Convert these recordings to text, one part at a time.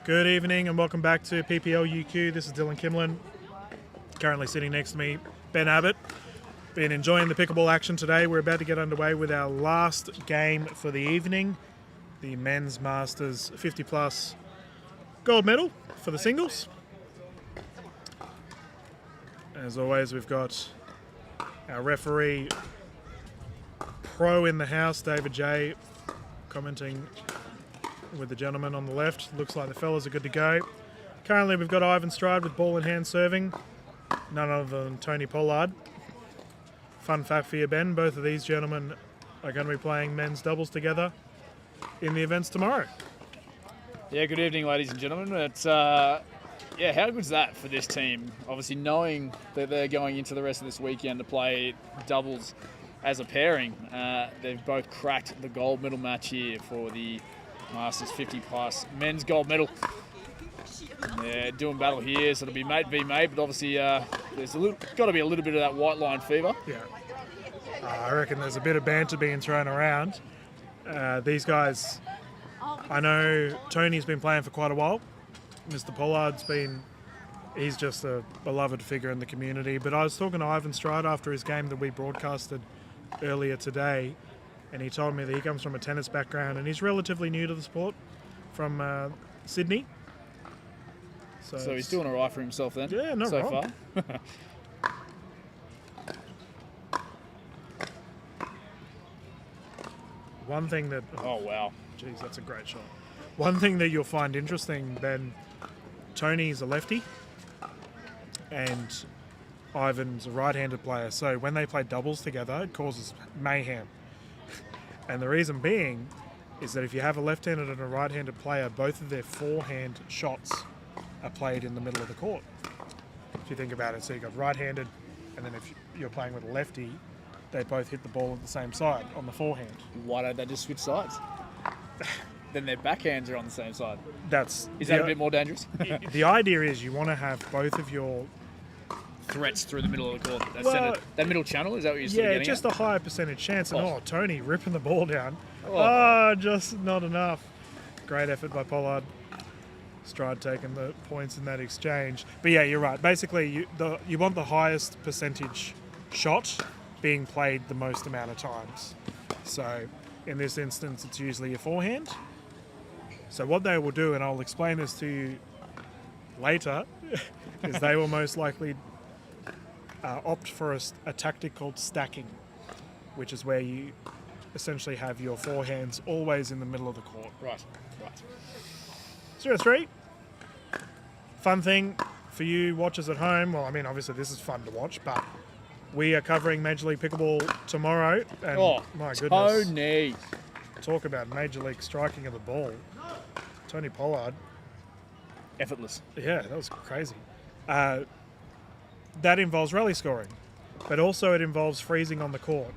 Good evening and welcome back to PPL UQ. This is Dylan Kimlin. Currently sitting next to me, Ben Abbott. Been enjoying the pickleball action today. We're about to get underway with our last game for the evening. The Men's Masters 50 plus gold medal for the singles. As always, we've got our referee pro in the house, David J, commenting with the gentleman on the left. Looks like the fellas are good to go. Currently we've got Ivan Stride with ball in hand serving. None other than Tony Pollard. Fun fact for you, Ben, both of these gentlemen are going to be playing men's doubles together in the events tomorrow. Yeah, good evening, ladies and gentlemen. It's how good's that for this team? Obviously knowing that they're going into the rest of this weekend to play doubles as a pairing. They've both cracked the gold medal match here for the Masters 50 plus men's gold medal. They're doing battle here, so it'll be mate v mate, but obviously there's got to be a little bit of that white line fever. Yeah, I reckon there's a bit of banter being thrown around. These guys, I know Tony's been playing for quite a while. Mr. Pollard's he's just a beloved figure in the community. But I was talking to Ivan Stride after his game that we broadcasted earlier today, and he told me that he comes from a tennis background and he's relatively new to the sport from Sydney. So he's doing all right for himself then. Yeah, not so wrong. far. One thing that... Oh, wow. Geez, that's a great shot. One thing that you'll find interesting, Ben, Tony's a lefty and Ivan's a right-handed player. So when they play doubles together, it causes mayhem. And the reason being is that if you have a left-handed and a right-handed player, both of their forehand shots are played in the middle of the court. If you think about it, so you've got right-handed, and then if you're playing with a lefty, they both hit the ball at the same side on the forehand. Why don't they just switch sides? Then their backhands are on the same side. Is that a bit more dangerous? The idea is you want to have both of your threats through the middle of the court. That middle channel, is that what you're sort of getting just at? a higher percentage chance. And Tony ripping the ball down. Oh. Just not enough. Great effort by Pollard. Stride taking the points in that exchange. But yeah, you're right. Basically, you want the highest percentage shot being played the most amount of times. So in this instance, it's usually your forehand. So what they will do, and I'll explain this to you later, is they will most likely opt for a tactic called stacking, which is where you essentially have your forehands always in the middle of the court. Right. 0-3. Fun thing for you watchers at home. Well, I mean, obviously this is fun to watch, but we are covering Major League Pickleball tomorrow. And my goodness. Tony. Talk about Major League striking of the ball. Tony Pollard. Effortless. Yeah, that was crazy. That involves rally scoring, but also it involves freezing on the court.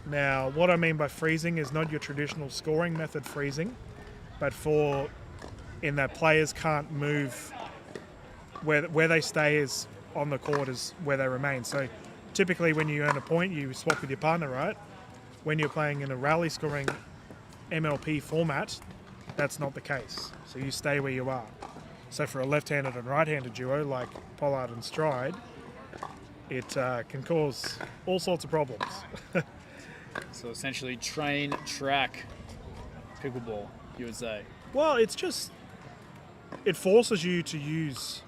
Now, what I mean by freezing is not your traditional scoring method freezing, but in that players can't move. Where they stay is on the court is where they remain. So typically when you earn a point, you swap with your partner, right? When you're playing in a rally scoring MLP format, that's not the case. So you stay where you are. So for a left-handed and right-handed duo like Pollard and Stride, it can cause all sorts of problems. So essentially train, track, pickleball, you would say. Well, it forces you to use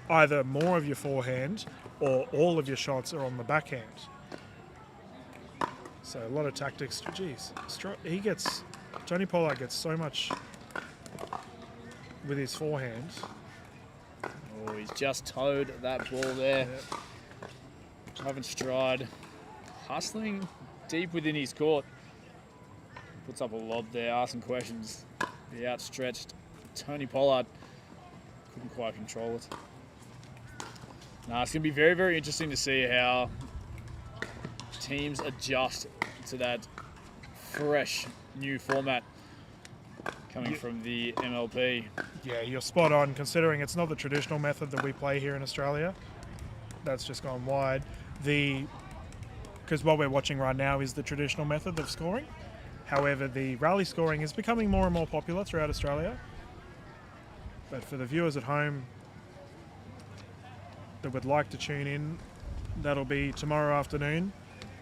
either more of your forehand or all of your shots are on the backhand. So a lot of tactics. Geez, Tony Pollard gets so much with his forehand. Oh, he's just towed that ball there. Yep. Ivan Stride hustling deep within his court. Puts up a lob there, asking questions. The outstretched Tony Pollard couldn't quite control it. Now it's going to be very, very interesting to see how teams adjust to that fresh new format coming from the MLP. Yeah, you're spot on, considering it's not the traditional method that we play here in Australia. That's just gone wide. Because what we're watching right now is the traditional method of scoring. However, the rally scoring is becoming more and more popular throughout Australia. But for the viewers at home that would like to tune in, that'll be tomorrow afternoon.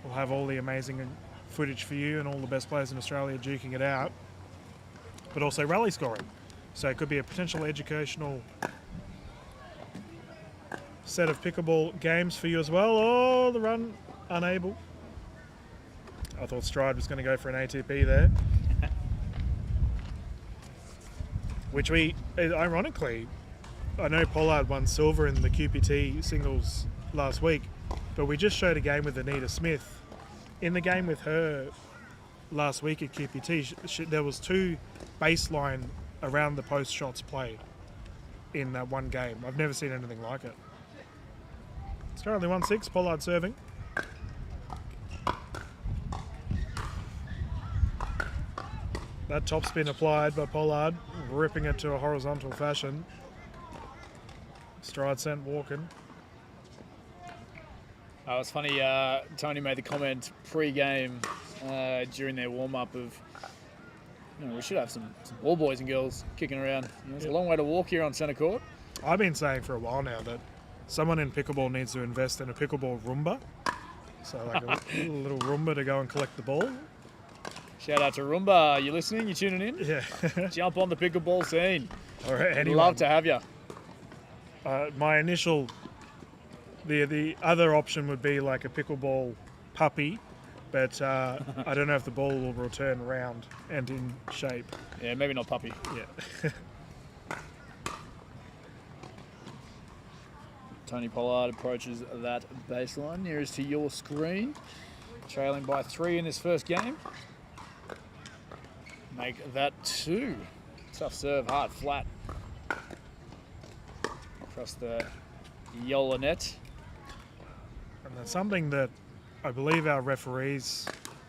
We'll have all the amazing footage for you and all the best players in Australia duking it out, but also rally scoring. So it could be a potential educational set of pickleball games for you as well. Oh, the run, unable. I thought Stride was going to go for an ATP there. Which we, ironically, I know Pollard won silver in the QPT singles last week, but we just showed a game with Anita Smith. In the game with her last week at QPT, there was 2 baseline around the post shots played in that one game. I've never seen anything like it. It's currently 1-6, Pollard serving. That top spin applied by Pollard, ripping it to a horizontal fashion. Stride sent walking. It's funny, Tony made the comment pre-game during their warm-up of, we should have some ball boys and girls kicking around. It's a long way to walk here on centre court. I've been saying for a while now that someone in pickleball needs to invest in a pickleball Roomba. So like a little Roomba to go and collect the ball. Shout out to Roomba. Are you listening? You tuning in? Yeah. Jump on the pickleball scene. All right, I'd love to have you. My initial... The other option would be like a pickleball puppy, but I don't know if the ball will return round and in shape. Yeah, maybe not puppy. Yeah. Tony Pollard approaches that baseline nearest to your screen, trailing by 3 in this first game. Make that 2. Tough serve, hard, flat. Across the Yola net. And that's something that I believe our referees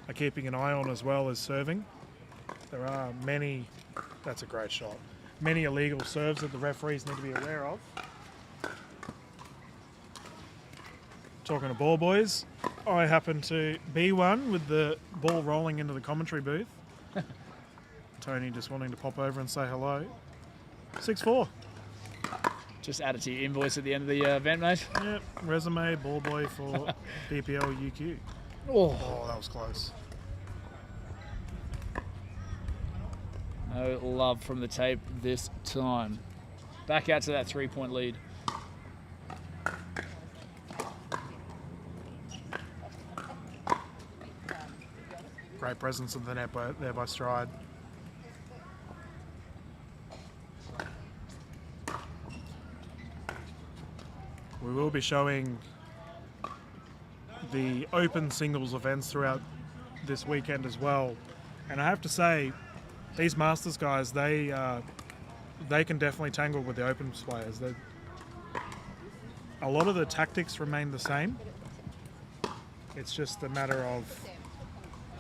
are keeping an eye on as well as serving. There are many, that's a great shot, many illegal serves that the referees need to be aware of. Talking to ball boys, I happen to be one with the ball rolling into the commentary booth. Tony just wanting to pop over and say hello. 6-4. Just add it to your invoice at the end of the event, mate. Yep, resume, ball boy for PPL UQ. Oh, that was close. No love from the tape this time. Back out to that 3-point lead. Great presence of the net there by Stride. We will be showing the open singles events throughout this weekend as well. And I have to say, these Masters guys, they can definitely tangle with the open players. A lot of the tactics remain the same. It's just a matter of,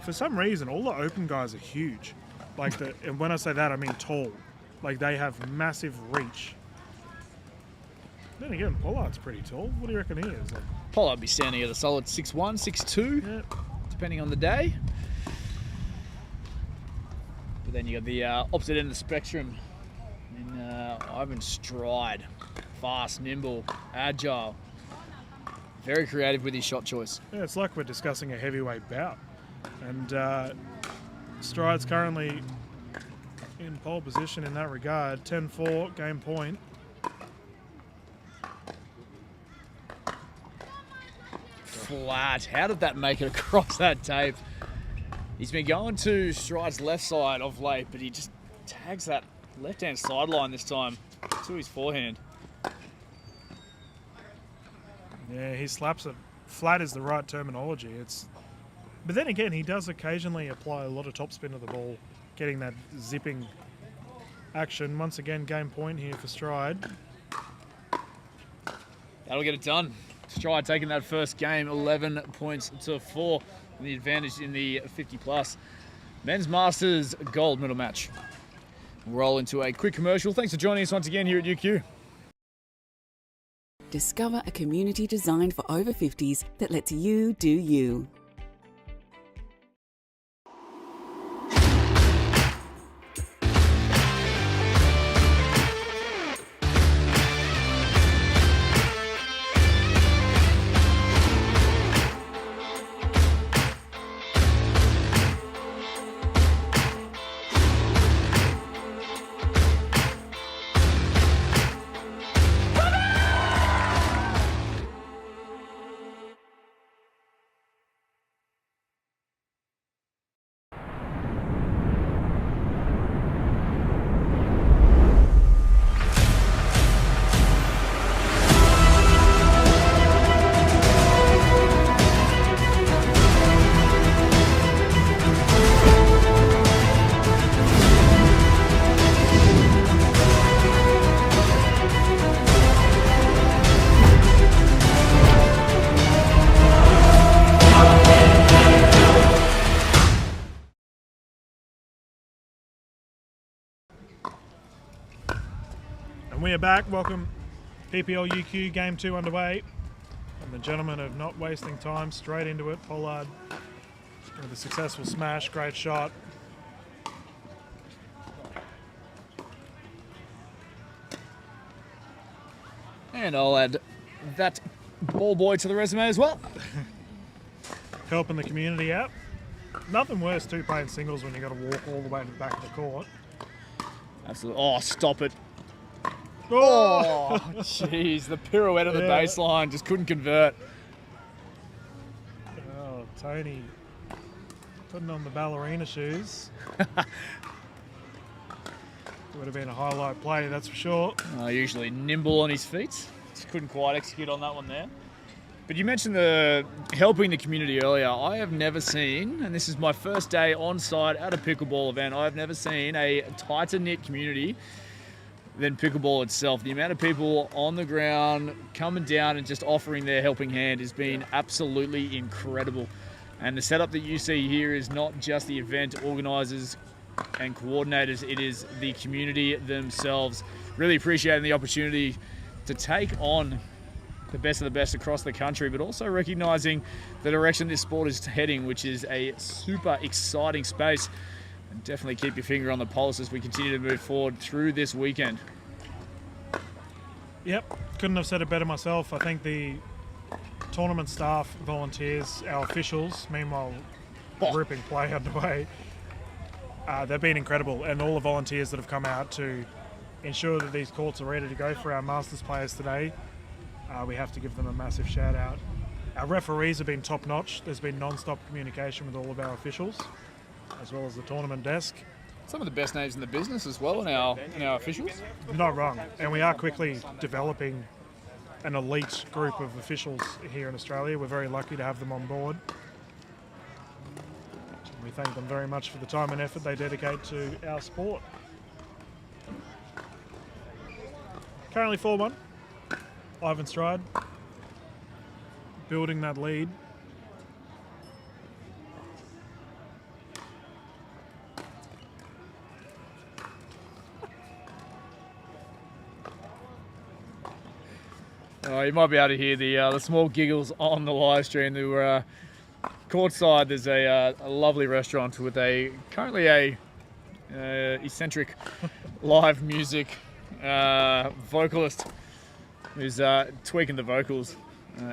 for some reason, all the open guys are huge. And when I say that, I mean tall. Like, they have massive reach. Then again, Pollard's pretty tall. What do you reckon he is? Pollard would be standing at a solid 6'1", 6'2", Yep. depending on the day. But then you got the opposite end of the spectrum in Ivan Stride. Fast, nimble, agile. Very creative with his shot choice. Yeah, it's like we're discussing a heavyweight bout. And Stride's currently in pole position in that regard. 10-4, game point. Flat. How did that make it across that tape? He's been going to Stride's left side of late, but he just tags that left-hand sideline this time to his forehand. Yeah, he slaps it. Flat is the right terminology. But then again, he does occasionally apply a lot of topspin to the ball, getting that zipping action. Once again, game point here for Stride. That'll get it done. Stride taking that first game, 11 points to 4, and the advantage in the 50+. Men's Masters gold medal match. We'll roll into a quick commercial. Thanks for joining us once again here at UQ. Discover a community designed for over 50s that lets you do you. And we are back. Welcome, PPL UQ Game 2 underway. And the gentlemen of not wasting time, straight into it. Pollard with a successful smash, great shot. And I'll add that ball boy to the resume as well. Helping the community out. Nothing worse too playing singles when you got to walk all the way to the back of the court. Absolutely. Oh, stop it. Oh, Jeez, the pirouette of the Yeah. baseline just couldn't convert. Oh, Tony putting on the ballerina shoes. Would have been a highlight play, that's for sure. Usually nimble on his feet. Just couldn't quite execute on that one there. But you mentioned the helping the community earlier. I have never seen, and this is my first day on site at a pickleball event, I have never seen a tighter knit community than pickleball itself. The amount of people on the ground coming down and just offering their helping hand has been absolutely incredible. And the setup that you see here is not just the event organisers and coordinators, it is the community themselves. Really appreciating the opportunity to take on the best of the best across the country, but also recognising the direction this sport is heading, which is a super exciting space. And definitely keep your finger on the pulse as we continue to move forward through this weekend. Yep, couldn't have said it better myself. I think the tournament staff, volunteers, our officials, meanwhile, ripping play underway, they've been incredible. And all the volunteers that have come out to ensure that these courts are ready to go for our Masters players today, we have to give them a massive shout out. Our referees have been top notch. There's been non-stop communication with all of our officials, as well as the tournament desk. Some of the best names in the business as well in our officials. Not wrong. And we are quickly developing an elite group of officials here in Australia. We're very lucky to have them on board. We thank them very much for the time and effort they dedicate to our sport. Currently 4-1. Ivan Stride building that lead. You might be able to hear the small giggles on the live stream. They were courtside. There's a lovely restaurant with currently a eccentric live music vocalist who's tweaking the vocals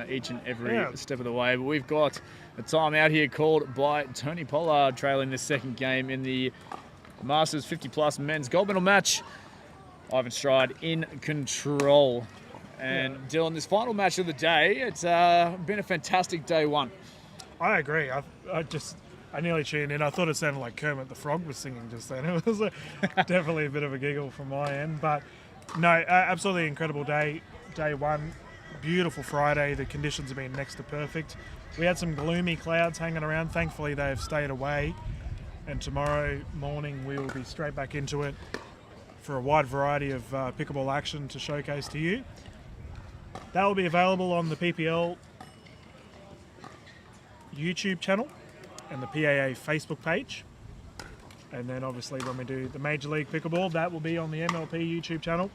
each and every step of the way. But we've got a timeout here called by Tony Pollard, trailing the second game in the Masters 50+ men's gold medal match. Ivan Stride in control. And Dylan, this final match of the day, it's been a fantastic day one. I agree. I nearly tuned in. I thought it sounded like Kermit the Frog was singing just then. It was definitely a bit of a giggle from my end. But no, absolutely incredible day one. Beautiful Friday. The conditions have been next to perfect. We had some gloomy clouds hanging around. Thankfully, they have stayed away. And tomorrow morning, we will be straight back into it for a wide variety of pickleball action to showcase to you. That will be available on the PPL YouTube channel and the PAA Facebook page. And then obviously when we do the Major League Pickleball, that will be on the MLP YouTube channel.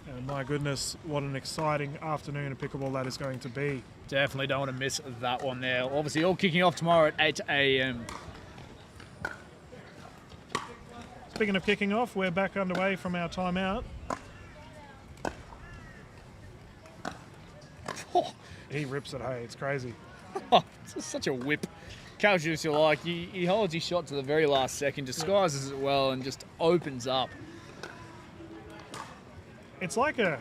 And my goodness, what an exciting afternoon of pickleball that is going to be. Definitely don't want to miss that one there. Obviously all kicking off tomorrow at 8 a.m. Speaking of kicking off, we're back underway from our timeout. He rips it, hey, it's crazy. It's such a whip. Captures if you like. He holds his shot to the very last second, disguises it well, and just opens up. It's like like a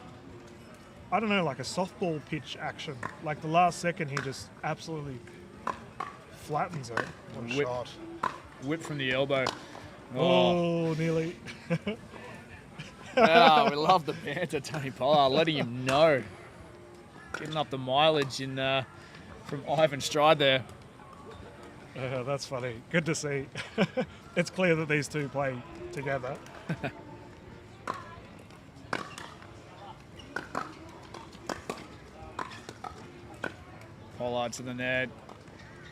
softball pitch action. Like the last second, he just absolutely flattens it. What a Whip. shot. Whip from the elbow. Oh, nearly. We love the banter, Tony Pollard, letting him know. Getting up the mileage from Ivan Stride there. That's funny. Good to see. It's clear that these two play together. Pollard to the net.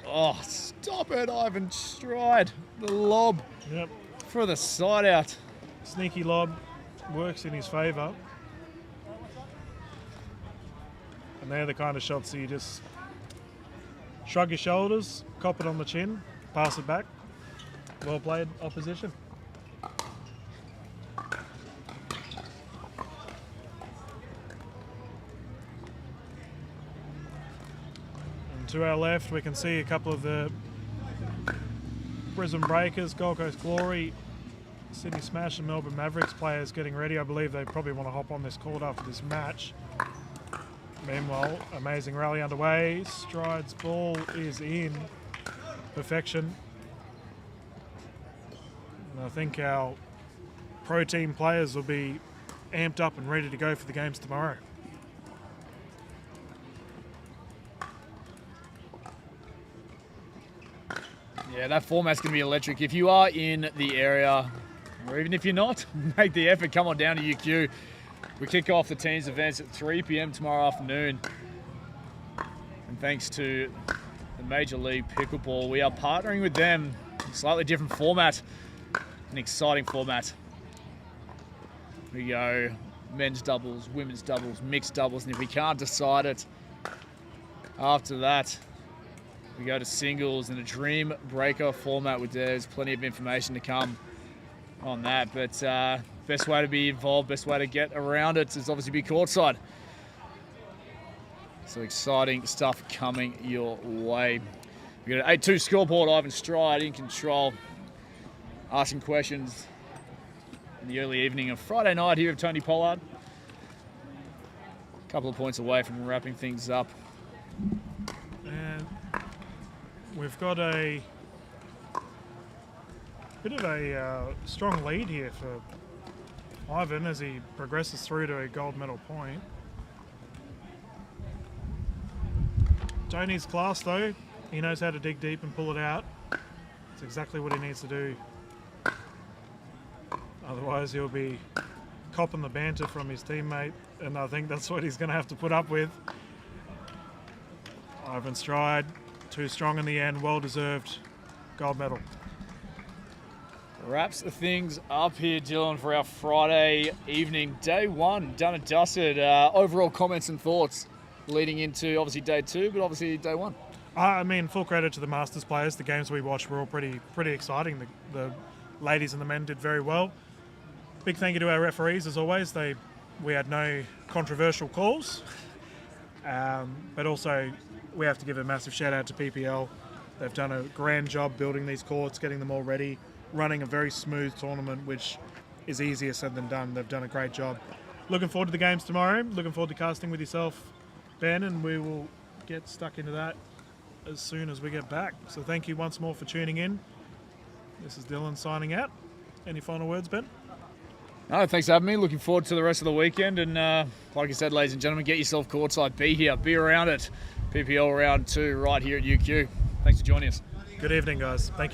Oh, stop it, Ivan Stride. The lob Yep. for the side out. Sneaky lob works in his favour. And they're the kind of shots that you just shrug your shoulders, cop it on the chin, pass it back. Well played, opposition. And to our left, we can see a couple of the Brisbane Breakers, Gold Coast Glory, Sydney Smash and Melbourne Mavericks players getting ready. I believe they probably want to hop on this court after this match. Meanwhile, amazing rally underway. Stride's ball is in. Perfection. And I think our pro team players will be amped up and ready to go for the games tomorrow. Yeah, that format's going to be electric. If you are in the area, or even if you're not, make the effort, come on down to UQ. We kick off the team's events at 3 p.m. tomorrow afternoon. And thanks to the Major League Pickleball, we are partnering with them. A slightly different format, an exciting format. We go men's doubles, women's doubles, mixed doubles, and if we can't decide it, after that, we go to singles and a dream breaker format with there's plenty of information to come on that. But best way to be involved, best way to get around it is obviously be courtside. So exciting stuff coming your way. We got an 8-2 scoreboard. Ivan Stride in control, asking questions in the early evening of Friday night here with Tony Pollard. A couple of points away from wrapping things up. And we've got a bit of a strong lead here for Ivan as he progresses through to a gold medal point. Tony's class though, he knows how to dig deep and pull it out. It's exactly what he needs to do. Otherwise he'll be copping the banter from his teammate, and I think that's what he's going to have to put up with. Ivan Stride, too strong in the end, well deserved gold medal. Wraps things up here, Dylan, for our Friday evening. Day one, done and dusted. Overall comments and thoughts leading into, obviously, day two, but obviously day one. I mean, full credit to the Masters players. The games we watched were all pretty exciting. The ladies and the men did very well. Big thank you to our referees, as always. We had no controversial calls. But also, we have to give a massive shout out to PPL. They've done a grand job building these courts, getting them all ready, running a very smooth tournament, which is easier said than done. They've done a great job. Looking forward to the games tomorrow. Looking forward to casting with yourself, Ben, and we will get stuck into that as soon as we get back. So thank you once more for tuning in. This is Dylan signing out. Any final words, Ben? No, thanks for having me. Looking forward to the rest of the weekend. And like I said, ladies and gentlemen, get yourself courtside. Be here. Be around it. PPL round 2 right here at UQ. Thanks for joining us. Good evening, guys. Thank you.